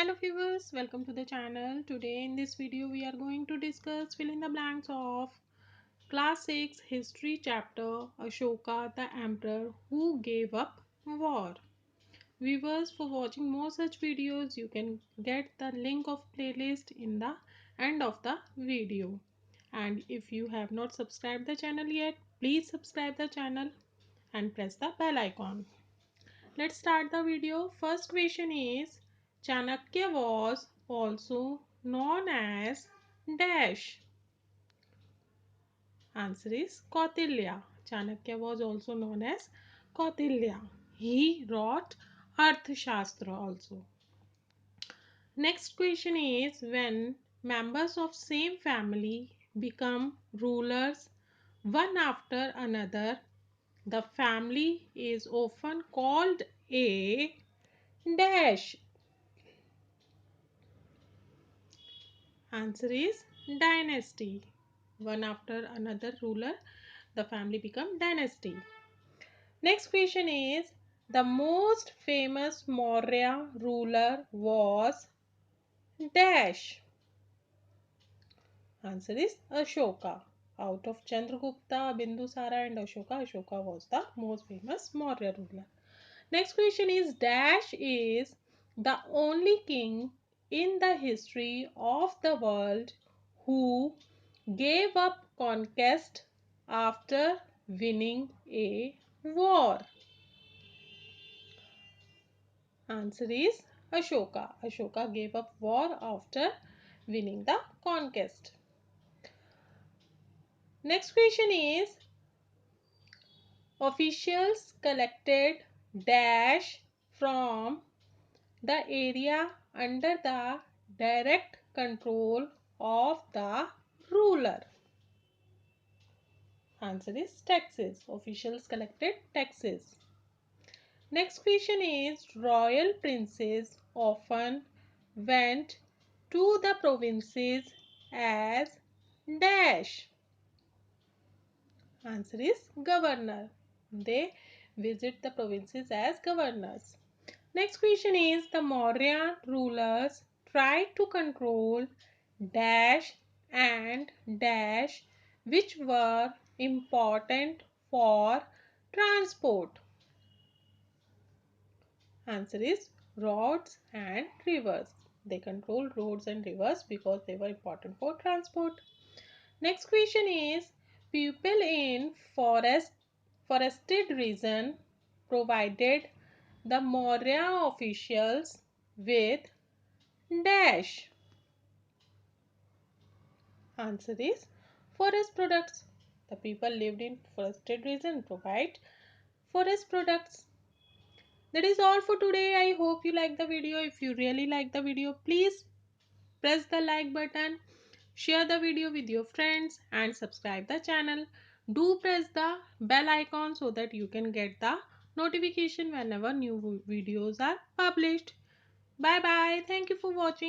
Hello viewers, welcome to the channel. Today in this video we are going to discuss fill in the blanks of class 6 history chapter Ashoka the Emperor Who Gave Up War. Viewers, for watching more such videos you can get the link of playlist in the end of the video. And if you have not subscribed the channel yet, please subscribe the channel and press the bell icon. Let's start the video. First question is Chanakya was also known as dash. Answer is Kautilya. Chanakya was also known as Kautilya. He wrote Arthashastra also. Next question is when members of same family become rulers one after another, the family is often called a dash. Answer is dynasty. One after another ruler, the family become dynasty. Next question is the most famous Maurya ruler was dash. Answer is Ashoka. Out of Chandragupta, Bindusara and Ashoka, Ashoka was the most famous Maurya ruler. Next question is dash is the only king in the history of the world who gave up conquest after winning a war. Answer is Ashoka. Ashoka gave up war after winning the conquest. Next question is officials collected dash from the area under the direct control of the ruler. Answer is taxes. Officials collected taxes. Next question is royal princes often went to the provinces as dash. Answer is governor. They visit the provinces as governors. Next question is the Maurya rulers tried to control dash and dash which were important for transport. Answer is roads and rivers. They controlled roads and rivers because they were important for transport. Next question is people in forested region provided the Maurya officials with dash. Answer is forest products. The people lived in forested region provide forest products. That is all for today. I hope you like the video. If you really like the video, please press the like button, share the video with your friends and subscribe the channel. Do press the bell icon so that you can get the notification whenever new videos are published. Bye bye. Thank you for watching.